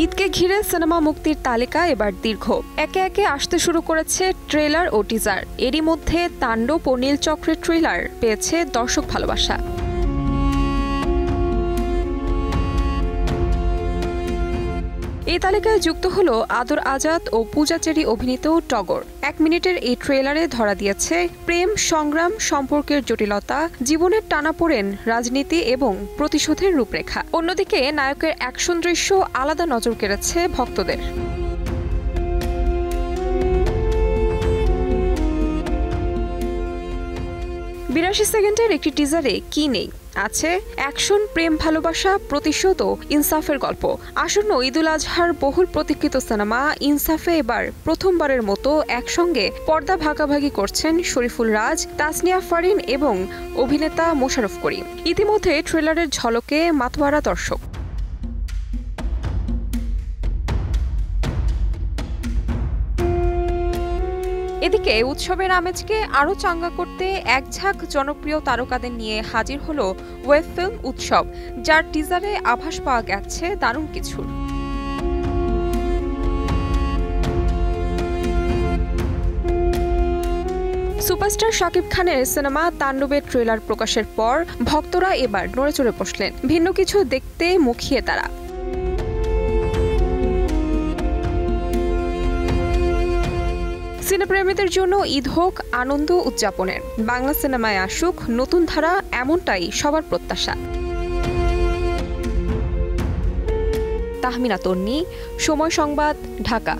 ঈদকে ঘিরে সিনেমা মুক্তির তালিকা এবার দীর্ঘ। একে একে আসতে শুরু করেছে ট্রেলার ও টিজার। এরই মধ্যে তাণ্ডব ও নীলচক্রের ট্রেলার পেয়েছে দর্শক ভালোবাসা। এই তালিকায় যুক্ত হল আদর আজাদ ও পূজা চেরি অভিনীত টগর। 1 মিনিটের এই ট্রেলারে ধরা দিয়েছে প্রেম, সংগ্রাম, সম্পর্কের জটিলতা, জীবনের টানাপোড়েন, রাজনীতি এবং প্রতিশোধের রূপরেখা। অন্যদিকে নায়কের অ্যাকশন দৃশ্য আলাদা নজর কেড়েছে ভক্তদের। 82 সেকেন্ডের একটি টিজারে কি নেই? আছে অ্যাকশন, প্রেম, ভালোবাসা, প্রতিশোধ ও ইনসাফের গল্প। আসন্ন ঈদুল আজহার বহুল প্রতীক্ষিত সিনেমা ইনসাফে এবার প্রথমবারের মতো একসঙ্গে পর্দা ভাগাভাগি করছেন শরীফুল রাজ, তাসনিয়া ফারিন এবং অভিনেতা মোশাররফ করিম। ইতিমধ্যে ট্রেলারের ঝলকে মাতোয়ারা দর্শক। এদিকে উৎসবের আমেজকে আরও চাঙ্গা করতে একঝাঁক জনপ্রিয় তারকাদের নিয়ে হাজির হলো ওয়েব ফিল্ম উৎসব, যার টিজারে আভাস পাওয়া গেছে দারুণ কিছুর। সুপারস্টার শাকিব খানের সিনেমা তাণ্ডবের ট্রেলার প্রকাশের পর ভক্তরা এবার নড়েচড়ে বসলেন। ভিন্ন কিছু দেখতে মুখিয়ে তারা। সিনেপ্রেমীদের জন্য ঈদ হোক আনন্দ উদযাপনের, বাংলা সিনেমায় আসুক নতুন ধারা, এমনটাই সবার প্রত্যাশা। তাহমিনা তন্নি, সময় সংবাদ, ঢাকা।